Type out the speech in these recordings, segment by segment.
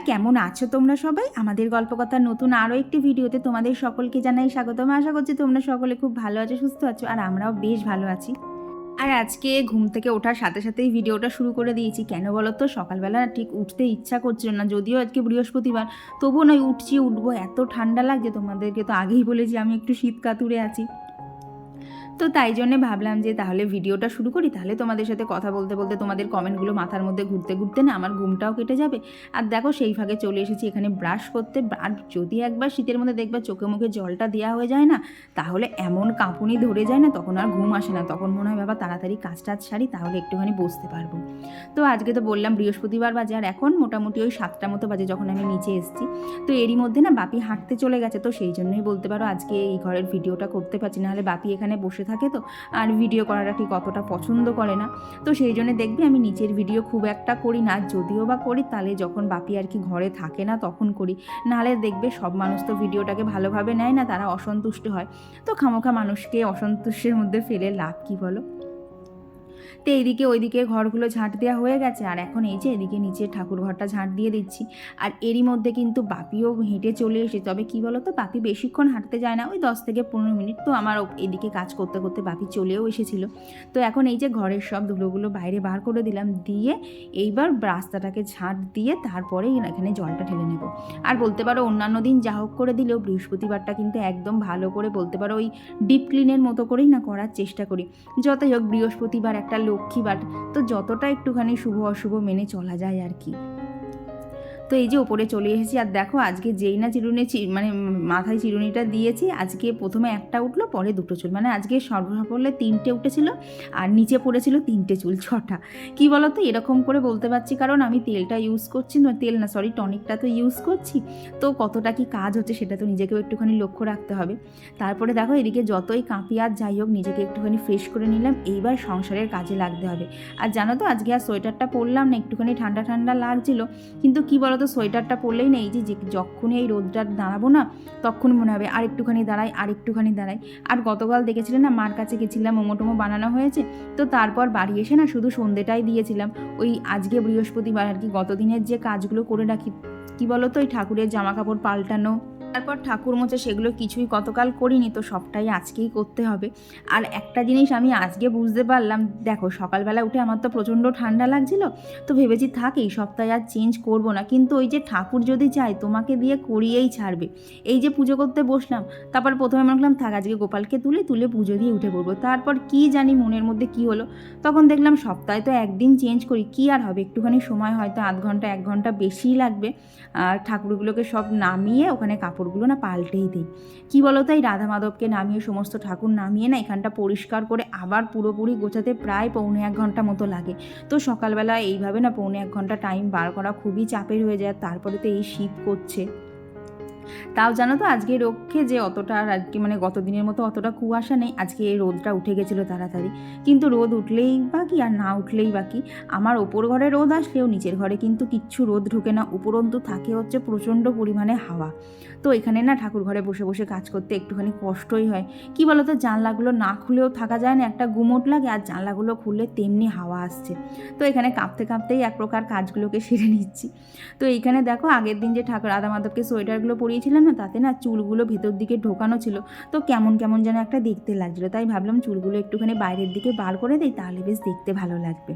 কেমন আছো তোমরা সবাই? আমাদের গল্পকথার নতুন আরও একটি ভিডিওতে তোমাদের সকলকে জানাই স্বাগতম। আশা করছি তোমরা সকলে খুব ভালো আছো, সুস্থ আছো, আর আমরাও বেশ ভালো আছি। আর আজকে ঘুম থেকে ওঠার সাথে সাথেই ভিডিওটা শুরু করে দিয়েছি। কেন বলো তো, সকালবেলা ঠিক উঠতে ইচ্ছা করছিল না, যদিও আজকে বৃহস্পতিবার, তবুও নয় উঠবো, এত ঠান্ডা লাগছে। তোমাদেরকে তো আগেই বলেছি আমি একটু শীত কাতুরে আছি। তো তাই জন্যে ভাবলাম যে তাহলে ভিডিওটা শুরু করি, তাহলে তোমাদের সাথে কথা বলতে বলতে তোমাদের কমেন্টগুলো মাথার মধ্যে ঘুরতে ঘুরতে না আমার ঘুমটাও কেটে যাবে। আর দেখো সেই ফাঁকে চলে এসেছি এখানে ব্রাশ করতে। আর যদি একবার শীতের মধ্যে দেখবা চোখে মুখে জলটা দেওয়া হয়ে যায় না, তাহলে এমন কাঁপুনি ধরে যায় না, তখন আর ঘুম আসে না। তখন মনে হয় বাবা তাড়াতাড়ি কাজ টাজ সারি, তাহলে একটুখানি বসতে পারবো। তো আজকে তো বললাম বৃহস্পতিবার বাজে, আর এখন মোটামুটি ওই 7টা মতো বাজে যখন আমি নিচে এসেছি। তো এরই মধ্যে না বাপি হাঁটতে চলে গেছে, তো সেই জন্যই বলতে পারো আজকে এই ঘরের ভিডিওটা করতে পারছি। নাহলে বাপি এখানে বসে থাকে তো, আর ভিডিও করাটা ঠিক অতটা পছন্দ করে না। তো সেই জন্য দেখবি আমি নিচের ভিডিও খুব একটা করি না, যদিও বা করি তাহলে যখন বাপি আর কি ঘরে থাকে না তখন করি। নাহলে দেখবে সব মানুষ তো ভিডিওটাকে ভালোভাবে নেয় না, তারা অসন্তুষ্ট হয়। তো খামোখা মানুষকে অসন্তুষ্টের মধ্যে ফেলে লাভ কী বলো। তো এইদিকে ওইদিকে ঘরগুলো ঝাঁট দেওয়া হয়ে গেছে, আর এখন এই যে এদিকে নিচে ঠাকুর ঘরটা ঝাঁট দিয়ে দিচ্ছি। আর এরই মধ্যে কিন্তু বাপিও হেঁটে চলে এসে, তবে কী বলো তো বাপি বেশিক্ষণ হাঁটতে যায় না, ওই 10 থেকে 15 মিনিট। তো আমার এদিকে কাজ করতে করতে বাপি চলেও এসেছিলো। তো এখন এই যে ঘরের সব ধুলোগুলো বাইরে বার করে দিলাম, দিয়ে এইবার রাস্তাটাকে ঝাঁট দিয়ে তারপরে এখানে জলটা ঢেলে নেব। আর বলতে পারো অন্যান্য দিন যা হোক করে দিলেও বৃহস্পতিবারটা কিন্তু একদম ভালো করে বলতে পারো ওই ডিপ ক্লিনের মতো করেই না করার চেষ্টা করি। যতই হোক বৃহস্পতিবার একটা লক্ষ্মীবার, তো যতটা একটুখানি শুভ অশুভ মেনে চলা যায় আর কি। তো এই যে ওপরে চলে এসেছি, আর দেখো আজকে যেই না চিরুনি মানে মাথায় চিরুনিটা দিয়েছি, আজকে প্রথমে একটা উঠলো, পরে দুটো চুল, মানে আজকে সর্বসাফল্যে 3টে উঠেছিল, আর নিচে পড়েছিল 3টে চুল, 6টা। কী বলো তো এরকম করে বলতে পারছি কারণ আমি তেলটা ইউজ করছি না, তেল না সরি টনিকটা তো ইউজ করছি। তো কতটা কি কাজ হচ্ছে সেটা তো নিজেকেও একটুখানি লক্ষ্য রাখতে হবে। তারপরে দেখো এদিকে যতই কাঁপি আর যাই হোক নিজেকে একটুখানি ফ্রেশ করে নিলাম, এইবার সংসারের কাজে লাগতে হবে। আর জানো তো আজকে আর সোয়েটারটা পরলাম না, একটুখানি ঠান্ডা ঠান্ডা লাগছিল, কিন্তু কী বলো তো সোয়েটারটা পরলেই না এই যে যখনই এই রোদটা দাঁড়াবো না, তখন মনে হবে আর একটুখানি দাঁড়াই। আর গতকাল দেখেছিলে না মার কাছে গেছিলাম, মোমো বানানো হয়েছে। তো তারপর বাড়ি এসে না শুধু সন্ধ্যেটাই দিয়েছিলাম। ওই আজকে বৃহস্পতিবার আর কি গতদিনের যে কাজগুলো করে রাখি, কী বলো তো ওই ঠাকুরের জামা কাপড় পাল্টানো, তারপর ঠাকুর মোছা, সেগুলো কিছুই গতকাল করিনি, তো সবটাই আজকেই করতে হবে। আর একটা জিনিস আমি আজকে বুঝতে পারলাম, দেখো সকালবেলা উঠে আমার তো প্রচণ্ড ঠান্ডা লাগছিল, তো ভেবেছি থাক এই সপ্তাহে আর চেঞ্জ করব না, কিন্তু ওই যে ঠাকুর যদি চায় তোমাকে দিয়ে করিয়েই ছাড়বে। এই যে পুজো করতে বসলাম, তারপর প্রথমে মনে করলাম থাক আজকে গোপালকে তুলে পুজো দিয়ে উঠে পড়বো। তারপর কি জানি মনের মধ্যে কি হলো, তখন দেখলাম সপ্তাহে তো একদিন চেঞ্জ করি, কি আর হবে, একটুখানি সময় হয়তো আধ ঘন্টা 1 ঘন্টা বেশিই লাগবে। আর ঠাকুরগুলোকে সব নামিয়ে ওখানে কাপড়গুলো না পাল্টেই দিই। কী বলো তো এই রাধা মাধবকে নামিয়ে সমস্ত ঠাকুর নামিয়ে না এখানটা পরিষ্কার করে আবার পুরোপুরি গোছাতে প্রায় 1.25 ঘন্টা মতো লাগে। তো সকালবেলা এইভাবে না 1.25 ঘন্টা টাইম বার করা খুবই চাপের হয়ে যায়। তারপরে তো এই শীত করছে, তাও জানো তো আজকে রক্ষে যে অতটা আর কি মানে গত দিনের মতো অতটা কুয়াশা নেই, আজকে এই রোদটা উঠে গেছিলো তাড়াতাড়ি। কিন্তু রোদ উঠলেই বা কি আর না উঠলেই বা কি, আমার ওপর ঘরে রোদ আসলেও নিচের ঘরে কিন্তু কিচ্ছু রোদ ঢোকে না, উপরন্তু থাকে হচ্ছে প্রচণ্ড পরিমাণে হাওয়া। তো এখানে না ঠাকুর ঘরে বসে বসে কাজ করতে একটুখানি কষ্টই হয়। কি বলো তো জানলাগুলো না খুলেও থাকা যায় না, একটা গুমোট লাগে, আর জানলাগুলো খুললে তেমনি হাওয়া আসছে। তো এখানে কাঁপতে কাঁপতেই এক প্রকার কাজগুলোকে সেরে নিচ্ছি। তো এইখানে দেখো আগের দিন যে ঠাকুর রাধা মাধবকে সোয়েটারগুলো পরিয়েছিলাম না, তাতে না চুলগুলো ভেতর দিকে ঢোকানো ছিল, তো কেমন কেমন যেন একটা দেখতে লাগছিলো, তাই ভাবলাম চুলগুলো একটুখানি বাইরের দিকে বার করে দিই, তাহলে বেশ দেখতে ভালো লাগবে।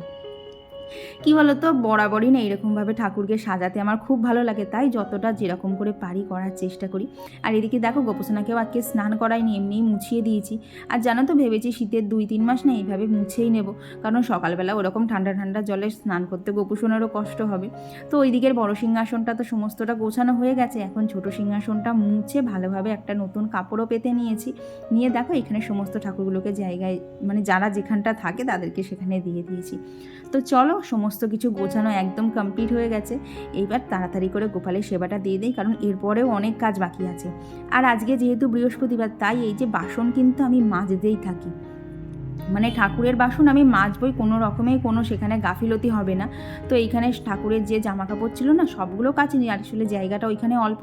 কী বলো তো বরাবরই না এরকমভাবে ঠাকুরকে সাজাতে আমার খুব ভালো লাগে, তাই যতটা যেরকম করে পারি করার চেষ্টা করি। আর এদিকে দেখো গোপসোনাকেও আজকে স্নান করাইনি, এমনিই মুছিয়ে দিয়েছি। আর জানো তো ভেবেছি শীতের 2-3 মাস না এইভাবে মুছেই নেব, কারণ সকালবেলা ওরকম ঠান্ডা ঠান্ডা জলে স্নান করতে গোপসোনারও কষ্ট হবে। তো ওই দিকের বড় সিংহাসনটা তো সমস্তটা গোছানো হয়ে গেছে, এখন ছোট সিংহাসনটা মুছে ভালোভাবে একটা নতুন কাপড়ও পেতে নিয়েছি। নিয়ে দেখো এখানে সমস্ত ঠাকুরগুলোকে জায়গায় মানে যারা যেখানটা থাকে তাদেরকে সেখানে দিয়ে দিয়েছি। তো চলো সমস্ত কিছু গোছানো একদম কমপ্লিট হয়ে গেছে, এইবার তাড়াতাড়ি করে গোপালের সেবাটা দিয়ে দিই, কারণ এরপরেও অনেক কাজ বাকি আছে। আর আজকে যেহেতু বৃহস্পতিবার, তাই এই যে বাসন কিন্তু আমি মাজতেই থাকি, মানে ঠাকুরের বাসন আমি মাজবই, কোনো রকমেই কোনো সেখানে গাফিলতি হবে না। তো এইখানে ঠাকুরের যে জামা কাপড় ছিল না সবগুলো কাচিনি, আর আসলে জায়গাটা ওইখানে অল্প,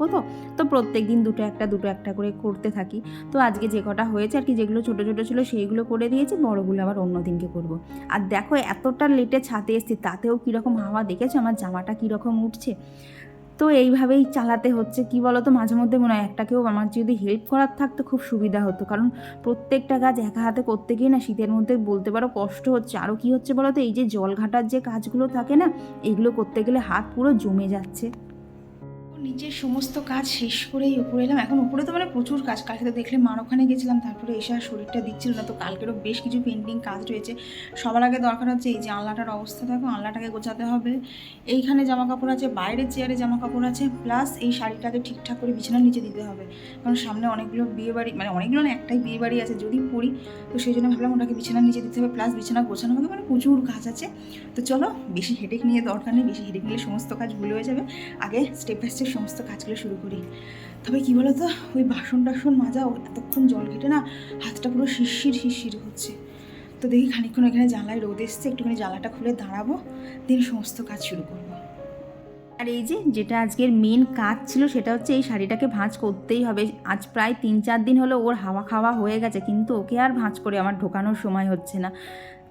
তো প্রত্যেক দিন দুটো একটা করে করতে থাকি। তো আজকে যে কটা হয়েছে আর কি, যেগুলো ছোটো ছোটো ছিল সেইগুলো করে দিয়েছি, বড়গুলো আবার অন্য দিনকে করবো। আর দেখো এতটা লেটে ছাদে এসছি, তাতেও কীরকম হাওয়া দেখেছো, আমার জামাটা কীরকম উঠছে। তো তো এইভাবেই চালাতে হচ্ছে। কি বলো তো, মাঝে মধ্যে মনে হয় একটা কেউ আমার যদি হেল্প করার থাকতো খুব সুবিধা হতো, কারণ প্রত্যেকটা কাজ একা হাতে করতে গিয়ে না শীতের মধ্যে বলতে পারো কষ্ট হচ্ছে। আরও কি হচ্ছে বলো তো, এই যে জল ঘাটার যে কাজগুলো থাকে না, এইগুলো করতে গেলে হাত পুরো জমে যাচ্ছে। নিচের সমস্ত কাজ শেষ করেই উপরে এলাম। এখন উপরে তো মানে প্রচুর কাজ, কালকে তো দেখলে মার ওখানে গেছিলাম, তারপরে এসে আর শরীরটা দিচ্ছিল না, তো কালকেরও বেশ কিছু পেন্ডিং কাজ রয়েছে। সবার আগে দরকার হচ্ছে এই যে আলনাটার অবস্থা দেখো, আলনাটাকে গোছাতে হবে। এইখানে জামা কাপড় আছে, বাইরের চেয়ারে জামা কাপড় আছে, প্লাস এই শাড়িটাকে ঠিকঠাক করে বিছানার নিচে দিতে হবে, কারণ সামনে অনেকগুলো বিয়ে বাড়ি, মানে অনেকগুলো না, একটাই বিয়ে বাড়ি আছে যদি পড়ি, তো সেই জন্য ভাবলাম ওটাকে বিছানার নিচে দিতে হবে, প্লাস বিছানা গোছানো হবে, মানে প্রচুর কাজ আছে। তো চলো, বেশি হেডেক নিয়ে দরকার নেই, বেশি হেডেক নিলে সমস্ত কাজ ভুল হয়ে যাবে। আগে স্টেপ বাই স্টেপ সমস্ত কাজগুলো শুরু করি। তবে কী বলো তো, ওই বাসন টাসন মাজাও এতক্ষণ জল ঘেটে না হাতটা পুরো শিরশির হচ্ছে। তো দেখি খানিকক্ষণ এখানে জানলায় রোদ এসছে, একটুখানি জানলাটা খুলে দাঁড়াবো, দিন সমস্ত কাজ শুরু করবো। আর এই যে যেটা আজকের মেন কাজ ছিল সেটা হচ্ছে এই শাড়িটাকে ভাঁজ করতেই হবে। আজ প্রায় 3-4 দিন হলো ওর হাওয়া খাওয়া হয়ে গেছে, কিন্তু ওকে আর ভাঁজ করে আমার ঢোকানোর সময় হচ্ছে না।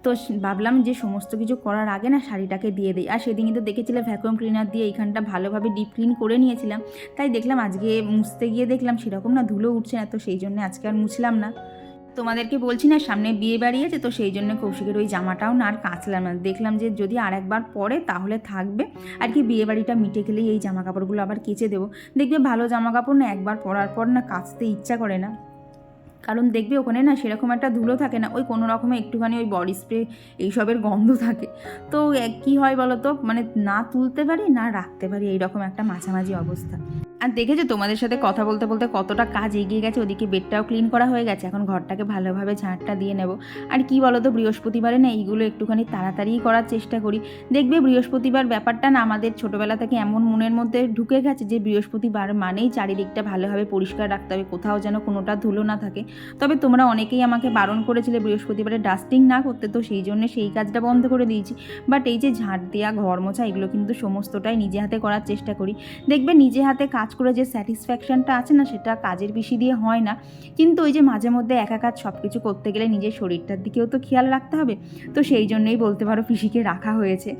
তো ভাবলাম যে সমস্ত কিছু করার আগে না শাড়িটাকে দিয়ে দিই। আর সেদিন কিন্তু দেখেছিলে ভ্যাকুয়াম ক্লিনার দিয়ে এইখানটা ভালোভাবে ডিপ ক্লিন করে নিয়েছিলাম, তাই দেখলাম আজকে মুছতে গিয়ে দেখলাম সেরকম না ধুলো উঠছে না, তো সেই জন্য আজকে আর মুছলাম না। তোমাদেরকে বলছি না সামনে বিয়ে বাড়ি আছে, তো সেই জন্য কৌশিকের ওই জামাটাও না আর কাচলাম না। দেখলাম যে যদি আর একবার পরে তাহলে থাকবে, আর কি বিয়ে বাড়িটা মিটে গেলেই এই জামা কাপড়গুলো আবার কেচে দেবো। দেখবে ভালো জামা কাপড় না একবার পরার পর না কাচতে ইচ্ছা করে না, কারণ দেখবে ওখানে না সেরকম একটা ধুলো থাকে না, ওই কোনো রকমে একটুখানি ওই বডি স্প্রে এইসবের গন্ধ থাকে। তো কী হয় বলো তো, মানে না তুলতে পারি না রাখতে পারি, এইরকম একটা মাঝামাঝি অবস্থা। আর দেখেছো তোমাদের সাথে কথা বলতে বলতে কতটা কাজ এগিয়ে গেছে, ওদিকে বেডটাও ক্লিন করা হয়ে গেছে, এখন ঘরটাকে ভালোভাবে ঝাঁটটা দিয়ে নেব। আর কি বলো তো, বৃহস্পতিবারে না এইগুলো একটুখানি তাড়াতাড়ি করার চেষ্টা করি। দেখবে বৃহস্পতিবার ব্যাপারটা না আমাদের ছোটোবেলা থেকে এমন মনের মধ্যে ঢুকে গেছে যে বৃহস্পতিবার মানেই চারিদিকটা ভালোভাবে পরিষ্কার রাখতে হবে, কোথাও যেন কোনোটা ধুলো না থাকে। তবে তোমরা অনেকেই আমাকে বারণ করেছিলে বৃহস্পতিবারে ডাস্টিং না করতে, তো সেই জন্য সেই কাজটা বন্ধ করে দিয়েছি। বাট এই যে ঝাঁট দেওয়া, ঘর মোছা, এগুলো কিন্তু সমস্তটাই নিজে হাতে করার চেষ্টা করি। দেখবে নিজে হাতে কাজ করে যে স্যাটিসফ্যাকশানটা আছে না, সেটা কাজের বেশি দিয়ে হয় না। কিন্তু ওই যে মাঝে মধ্যে একা কাজ সব কিছু করতে গেলে নিজের শরীরটার দিকেও তো খেয়াল রাখতে হবে, তো সেই জন্যই বলতে পারো পিসিকে রাখা হয়েছে।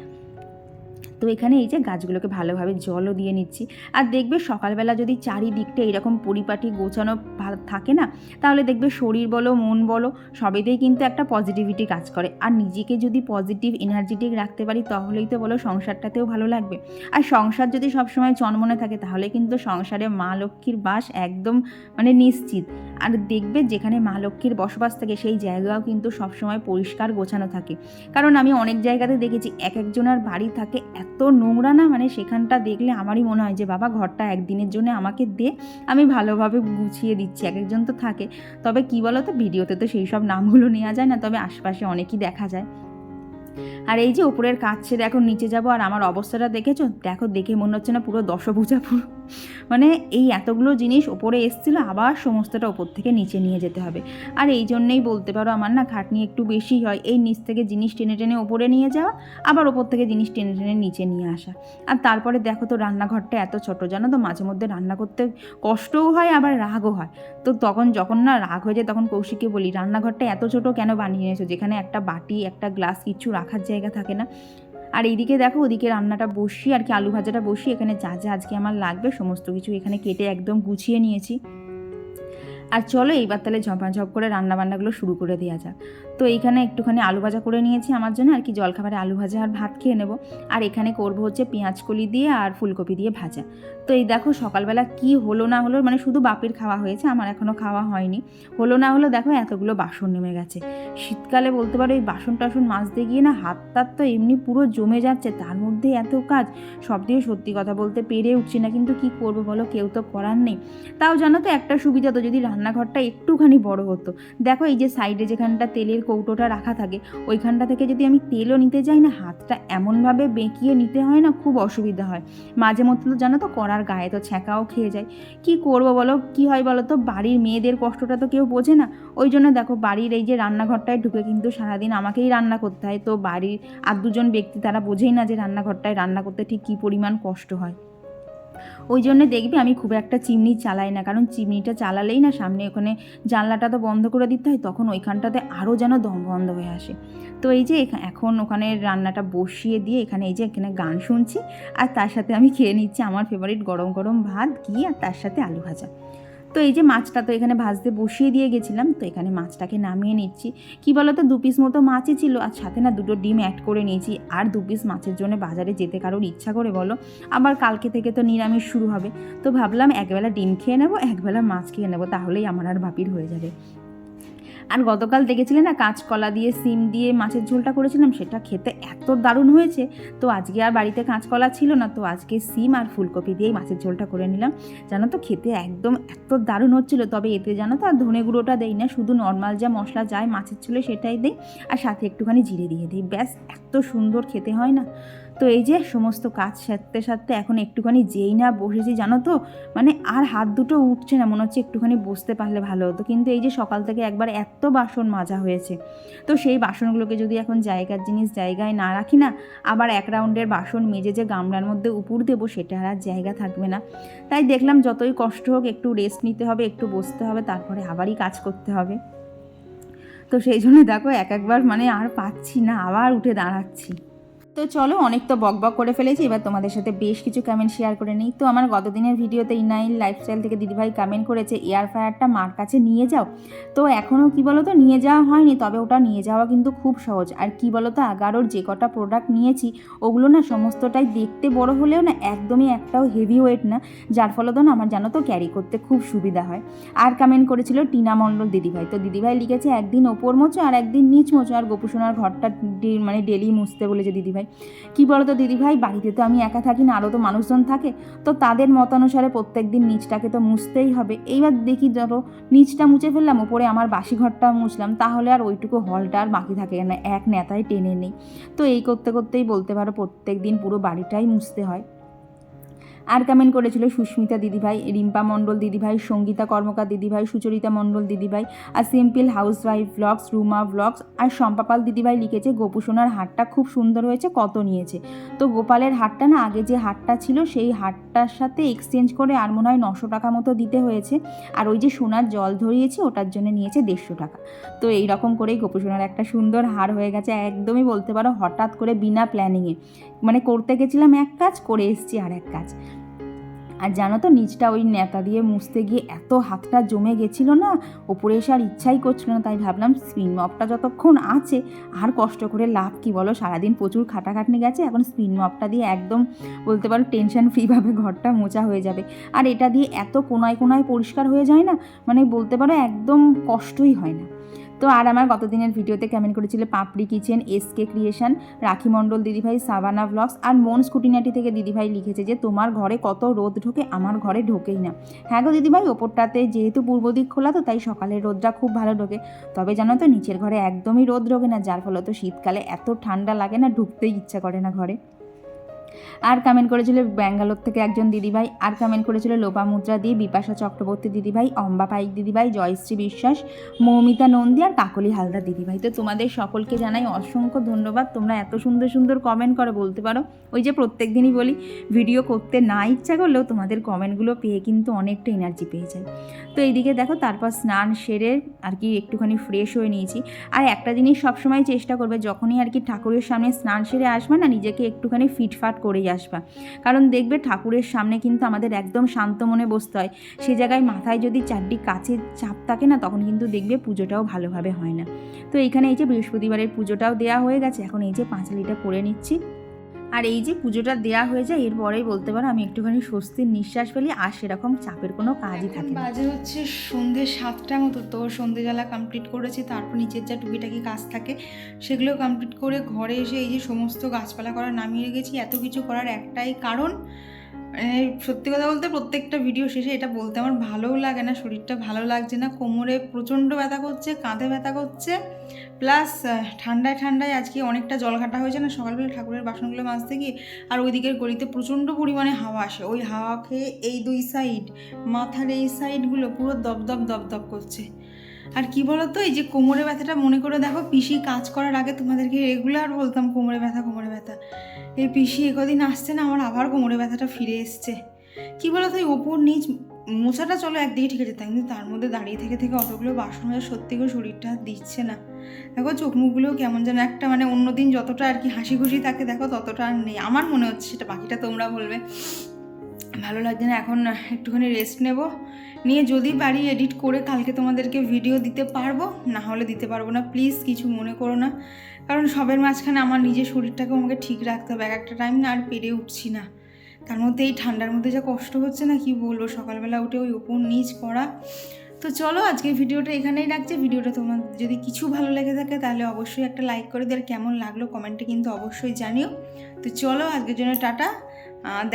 তো এখানে এই যে গাছগুলোকে ভালোভাবে জলও দিয়ে নিচ্ছি। আর দেখবে সকালবেলা যদি চারিদিকটা এরকম পরিপাটি গোছানো থাকে না, তাহলে দেখবে শরীর বলো মন বলো সবেতেই কিন্তু একটা পজিটিভিটি কাজ করে। আর নিজেকে যদি পজিটিভ এনার্জেটিক রাখতে পারি তাহলেই তো বলো সংসারটাতেও ভালো লাগবে। আর সংসার যদি সবসময় চনমনে থাকে তাহলে কিন্তু সংসারে মা লক্ষ্মীর বাস একদম মানে নিশ্চিত। আর দেখবে যেখানে মা লক্ষ্মীর বসবাস থাকে সেই জায়গাও কিন্তু সবসময় পরিষ্কার গোছানো থাকে। কারণ আমি অনেক জায়গাতে দেখেছি এক একজনের বাড়ি থাকে এত নোংরা না, মানে সেখানটা দেখলে আমারই মনে হয় যে বাবা ঘরটা একদিনের জন্য আমাকে দে, আমি ভালোভাবে গুছিয়ে দিচ্ছি। এক একজন তো থাকে, তবে কি বলো তো ভিডিওতে তো সেই সব নামগুলো নেওয়া যায় না, তবে আশপাশে অনেকই দেখা যায়। আর এই যে ওপরের কাজ ছেড়ে এখন নিচে যাব, আর আমার অবস্থাটা দেখেছো, দেখো দেখে মনে হচ্ছে না পুরো দশভুজা, পুরো মানে এই এতগুলো জিনিস ওপরে এসেছিলো, আবার সমস্তটা ওপর থেকে নিচে নিয়ে যেতে হবে। আর এই জন্যেই বলতে পারো আমার না খাটনি একটু বেশি হয়, এই নিচ থেকে জিনিস টেনে টেনে ওপরে নিয়ে যাওয়া, আবার ওপর থেকে জিনিস টেনে টেনে নিচে নিয়ে আসা। আর তারপরে দেখো তো রান্নাঘরটা এত ছোটো, জানো তো মাঝে মধ্যে রান্না করতে কষ্টও হয় আবার রাগও হয়। তো তখন যখন না রাগ হয়ে যায় তখন কৌশিককে বলি রান্নাঘরটা এত ছোটো কেন বানিয়ে এনেছো, যেখানে একটা বাটি একটা গ্লাস কিছু রাখার জায়গা থাকে না। আর এইদিকে দেখো ওদিকে রান্নাটা বসি, আর কি আলু ভাজাটা বসি, এখানে যা যা আজকে আমার লাগবে সমস্ত কিছু এখানে কেটে একদম গুছিয়ে নিয়েছি। আর চলো এইবার তাহলে ঝপাঝপ করে রান্নাবান্নাগুলো শুরু করে দেওয়া যাক। তো এইখানে একটুখানি আলু ভাজা করে নিয়েছি আমার জন্য, আর কি জলখাবারে আলু ভাজা আর ভাত খেয়ে নেব। আর এখানে করবো হচ্ছে পেঁয়াজকলি দিয়ে আর ফুলকপি দিয়ে ভাজা। তো এই দেখো সকালবেলা কি হলো না হলো, মানে শুধু বাপির খাওয়া হয়েছে, আমার এখনও খাওয়া হয়নি। হলো না হলো দেখো এতগুলো বাসন নেমে গেছে। শীতকালে বলতে পারো এই বাসন টাসন মাজতে গিয়ে না হাত টাত তো এমনি পুরো জমে যাচ্ছে, তার মধ্যে এত কাজ, সব দিয়ে সত্যি কথা বলতে পেরে উঠছি না, কিন্তু কি করবো বলো, কেউ তো করার নেই। তাও জানো তো একটা সুবিধা, তো যদি রান্নাঘরটা একটুখানি বড় হতো। দেখো এই যে সাইডে যেখানটা তেলের কৌটোটা রাখা থাকে, ওইখানটা থেকে যদি আমি তেলও নিতে যাই না, হাতটা এমনভাবে বেঁকিয়ে নিতে হয় না, খুব অসুবিধা হয়। মাঝে মধ্যে তো জানো তো করার গায়ে তো ছ্যাঁকাও খেয়ে যায়। কি করব বলো, কি হয় বলো তো, বাড়ির মেয়েদের কষ্টটা তো কেউ বোঝে না। ওই জন্য দেখো বাড়ির এই যে রান্নাঘরটায় ঢুকে কিন্তু সারাদিন আমাকেই রান্না করতে হয়। তো বাড়ির আর দুজন ব্যক্তি তারা বোঝেই না যে রান্নাঘরটায় রান্না করতে ঠিক কী পরিমাণ কষ্ট হয়। ওই জন্য দেখবে আমি খুব একটা চিমনি চালাই না, কারণ চিমনিটা চালালেই না সামনে ওখানে জানলাটা তো বন্ধ করে দিতে হয়, তখন ওইখানটাতে আরও যেন দম বন্ধ হয়ে আসে। তো এই যে এখন ওখানে রান্নাটা বসিয়ে দিয়ে এখানে এখানে গান শুনছি, আর তার সাথে আমি খেয়ে নিচ্ছি আমার ফেভারিট গরম গরম ভাত, ঘি, আর তার সাথে আলু ভাজা। তো এই যে মাছটা তো এখানে ভাজতে বসিয়ে দিয়ে গেছিলাম, তো এখানে মাছটাকে নামিয়ে নিচ্ছি। কি বলো তো, 2 পিস মতো মাছই ছিল, আর সাথে না 2টো ডিম অ্যাড করে নিয়েছি। আর 2 পিস মাছের জন্য বাজারে যেতে কারোর ইচ্ছা করে বলো? আবার কালকে থেকে তো নিরামিষ শুরু হবে, তো ভাবলাম একবেলা ডিম খেয়ে নেবো, একবেলা মাছ খেয়ে নেবো, তাহলেই আমার আর বাপির হয়ে যাবে। আর গতকাল দেখেছিলে না কাঁচকলা দিয়ে সিম দিয়ে মাছের ঝোলটা করেছিলাম, সেটা খেতে এত দারুণ হয়েছে। তো আজকে আর বাড়িতে কাঁচকলা ছিল না, তো আজকে সিম আর ফুলকপি দিয়েই মাছের ঝোলটা করে নিলাম। জানো তো খেতে একদম এত দারুণ হচ্ছিলো। তবে এতে জানো তো আর ধনে গুঁড়োটা দেই না, শুধু নর্মাল যা মশলা যায় মাছের ঝোলে সেটাই দিই, আর সাথে একটুখানি জিরে দিয়ে দিই, ব্যাস এত সুন্দর খেতে হয় না। তো এই যে সমস্ত কাজ সারতে সারতে এখন একটুখানি যেই না বসেছি জানো তো, মানে আর হাত দুটো উঠছে না, মনে হচ্ছে একটুখানি বসতে পারলে ভালো হতো। কিন্তু এই যে সকাল থেকে একবার এত বাসন মাজা হয়েছে, তো সেই বাসনগুলোকে যদি এখন জায়গার জিনিস জায়গায় না রাখি না, আবার এক রাউন্ডের বাসন মেজে যে গামলার মধ্যে উপর দেবো সেটা আর জায়গা থাকবে না। তাই দেখলাম যতই কষ্ট হোক একটু রেস্ট নিতে হবে, একটু বসতে হবে, তারপরে আবারই কাজ করতে হবে। তো সেই জন্য দেখো একবার মানে আর পাচ্ছি না, আবার উঠে দাঁড়াচ্ছি। তো চলো, অনেক তো বকবক করে ফেলেছি, এবার তোমাদের সাথে বেশ কিছু কমেন্ট শেয়ার করে নিই। তো আমার গতদিনের ভিডিওতে ইনাইল লাইফস্টাইল থেকে দিদিভাই কমেন্ট করেছে এয়ার ফ্রায়ারটা মার কাছে নিয়ে যাও। তো এখনও কি বলো তো নিয়ে যাওয়া হয়নি, তবে ওটা নিয়ে যাওয়া কিন্তু খুব সহজ। আর কি বলো তো, আগারোর যে কটা প্রোডাক্ট নিয়েছি ওগুলো না সমস্তটাই দেখতে বড় হলেও না একদমই একটাও হেভি ওয়েট না, যার ফলে তো না আমার জানো তো ক্যারি করতে খুব সুবিধা হয়। আর কমেন্ট করেছিল টিনা মণ্ডল দিদিভাই। তো দিদিভাই লিখেছে একদিন ওপর মোচো আর একদিন নিচ মোচো, আর গোপুসোনার ঘরটা মানে ডেলি মুছতে বলেছে দিদিভাই। কি বলো তো দিদিভাই, বাড়িতে তো আমি একা থাকি না, আরও তো মানুষজন থাকে, তো তাদের মতানুসারে প্রত্যেক দিন নিচটাকে তো মুছতেই হবে। এইবার দেখি ধরো নিচটা মুছে ফেললাম, ওপরে আমার বাসি ঘরটা মুছলাম, তাহলে আর ওইটুকু হলটা আর বাকি থাকে না, এক নেতায় টেনে নেই। তো এই করতে করতেই বলতে পারো প্রত্যেক দিন পুরো বাড়িটাই মুছতে হয়। আর কমেন্ট করেছিল সুস্মিতা দিদিভাই, রিম্পা মণ্ডল দিদিভাই, সঙ্গীতা কর্মকার দিদিভাই, সুচরিতা মণ্ডল দিদিভাই, আর simple housewife blogs, Ruma blogs, আর শম্পাপাল দিদিভাই লিখেছে গোপুসোনার হারটা খুব সুন্দর হয়েছে, কত নিয়েছে। তো গোপালের হারটা না আগে যে হারটা ছিল সেই হারটার সাথে এক্সচেঞ্জ করে আর মনে হয় 900 টাকা মতো দিতে হয়েছে, আর ওই যে সোনার জল ধরিয়েছি ওটার জন্য নিয়েছে 150 টাকা। তো এই রকম করেই গোপুসোনার একটা সুন্দর হার হয়ে গেছে, একদমই বলতে পারো হঠাৎ করে বিনা প্ল্যানিংয়ে, মানে করতে গেছিলাম এক কাজ, করে এসছি আর এক কাজ। আর জানো তো নিচটা ওই নেতা দিয়ে মুছতে গিয়ে এত হাতটা জমে গেছিলো না, ওপরে এসে আর ইচ্ছাই করছিল না, তাই ভাবলাম স্পিন মপটা যতক্ষণ আছে আর কষ্ট করে লাভ কি বলো, সারাদিন প্রচুর খাটাখাটনি গেছে, এখন স্পিন মপটা দিয়ে একদম বলতে পারো টেনশন ফ্রিভাবে ঘরটা মোছা হয়ে যাবে। আর এটা দিয়ে এত কোনায় কোনায় পরিষ্কার হয়ে যায় না, মানে বলতে পারো একদম কষ্টই হয় না। তো আর আমার গতদিনের ভিডিওতে কমেন্ট করেছিল পাপড়ি কিচেন, এসকে ক্রিয়েশন, রাখি মণ্ডল দিদিভাই, সাবানা ব্লগস, আর মন স্কুটিনাটি থেকে দিদিভাই লিখেছে যে তোমার ঘরে কত রোদ ঢোকে, আমার ঘরে ঢোকেই না। হ্যাঁ গো দিদিভাই, ওপরটাতে যেহেতু পূর্ব দিক খোলা তো তাই সকালের রোদটা খুব ভালো ঢোকে, তবে জানো তো নিচের ঘরে একদমই রোদ ঢোকে না, যার ফলে তো শীতকালে এত ঠান্ডা লাগে না, ঢুকতেই ইচ্ছা করে না ঘরে। আর কমেন্ট করেছিল ব্যাঙ্গালোর থেকে একজন দিদিভাই, আর কমেন্ট করেছিল লোপামুদ্রা দিয়ে, বিপাশা চক্রবর্তী দিদিভাই, অম্বা পাইক দিদিভাই, জয়শ্রী বিশ্বাস, মৌমিতা নন্দী, আর কাকলি হালদার দিদিভাই। তো তোমাদের সকলকে জানাই অসংখ্য ধন্যবাদ, তোমরা এত সুন্দর সুন্দর কমেন্ট করো, বলতে পারো ওই যে প্রত্যেক দিনই বলি ভিডিও করতে না ইচ্ছা করলেও তোমাদের কমেন্টগুলো পেয়ে কিন্তু অনেকটা এনার্জি পেয়ে যায়। তো এইদিকে দেখো তারপর স্নান সেরে আর কি একটুখানি ফ্রেশ হয়ে নিয়েছি। আর একটা জিনিস সবসময় চেষ্টা করবে যখনই আর কি ঠাকুরের সামনে স্নান সেরে আসবে না, নিজেকে একটুখানি ফিটফাট করেই আসবা, কারণ দেখবে ঠাকুরের সামনে কিন্তু আমাদের একদম শান্ত মনে বসতে হয়, সে জায়গায় মাথায় যদি চারটি কাছের চাপ থাকে না, তখন কিন্তু দেখবে পুজোটাও ভালোভাবে হয় না। তো এইখানে এই যে বৃহস্পতিবারের পুজোটাও দেওয়া হয়ে গেছে, এখন এই যে পাঁচালিটা করে নিচ্ছি। আর এই যে পুজোটা দেওয়া হয়ে যায় এরপরেই বলতে পারো আমি একটুখানি স্বস্তির নিঃশ্বাস ফেলি, আর সেরকম চাপের কোনো কাজই থাকে না। বাজে হচ্ছে সন্ধ্যে 7টা মতো, তো সন্ধ্যেবেলা কমপ্লিট করেছি, তারপর নিচের যা টুকিটাকি কাজ থাকে সেগুলো কমপ্লিট করে ঘরে এসে এই যে সমস্ত গাছপালা করা নামিয়ে রেখেছি। এত কিছু করার একটাই কারণ, সত্যি কথা বলতে প্রত্যেকটা ভিডিও শেষে এটা বলতে আমার ভালোও লাগে না, শরীরটা ভালো লাগছে না, কোমরে প্রচণ্ড ব্যথা করছে, কাঁধে ব্যথা করছে, প্লাস ঠান্ডায় ঠান্ডায় আজকে অনেকটা জল ঘাটা হয়েছে না সকালবেলা ঠাকুরের বাসনগুলো মাজতে গিয়ে, আর ওই দিকের গলিতে প্রচণ্ড পরিমাণে হাওয়া আসে, ওই হাওয়া খেয়ে এই দুই সাইড মাথার এই সাইডগুলো পুরো দপদপ দপদপ করছে। আর কি বলতো, এই যে কোমরে ব্যথাটা মনে করে দেখো, পিসি কাজ করার আগে তোমাদেরকে রেগুলার বলতাম কোমরে ব্যথা কোমরে ব্যথা, এই পিসি একদিন আসছে না, আমার আবার কোমরে ব্যথাটা ফিরে এসছে। কী বলতো এই ওপর নিচ মোছাটা চলো একদিকে ঠিক আছে, কিন্তু তার মধ্যে দাঁড়িয়ে থেকে থেকে অতগুলো বাসন হয়ে সত্যি করে শরীরটা দিচ্ছে না। দেখো চোখ মুখগুলোও কেমন যেন একটা মানে অন্যদিন যতটা আর কি হাসি খুশি থাকে দেখো ততটা আর নেই আমার মনে হচ্ছে, সেটা বাকিটা তোমরা বলবে। ভালো লাগছে না, এখন একটুখানি রেস্ট নেব, নিয়ে যদি পারি এডিট করে কালকে তোমাদেরকে ভিডিও দিতে পারবো, না হলে দিতে পারবো না, প্লিজ কিছু মনে করো না। কারণ সবের মাঝখানে আমার নিজের শরীরটাকেও আমাকে ঠিক রাখতে হবে, এক একটা টাইম না আর পেরে উঠছি না। তার মধ্যে এই ঠান্ডার মধ্যে যা কষ্ট হচ্ছে না কি বলবো, সকালবেলা উঠে ওই ওপর নিচ করা। তো চলো আজকে ভিডিওটা এখানেই রাখছি। ভিডিওটা তোমার যদি কিছু ভালো লেগে থাকে তাহলে অবশ্যই একটা লাইক করে দিও, আর কেমন লাগলো কমেন্টে কিন্তু অবশ্যই জানিও। তো চলো আজকের জন্য টাটা,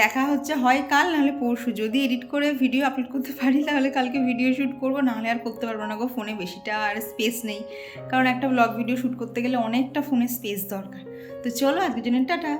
দেখা হচ্ছে হয় কাল নাহলে পরশু, যদি এডিট করে ভিডিও আপলোড করতে পারি তাহলে কালকে ভিডিও শ্যুট করবো, নাহলে আর করতে পারবো না গো, ফোনে বেশিটা আর স্পেস নেই, কারণ একটা ব্লগ ভিডিও শ্যুট করতে গেলে অনেকটা ফোনে স্পেস দরকার। তো চলো আজকের জন্য টাটা।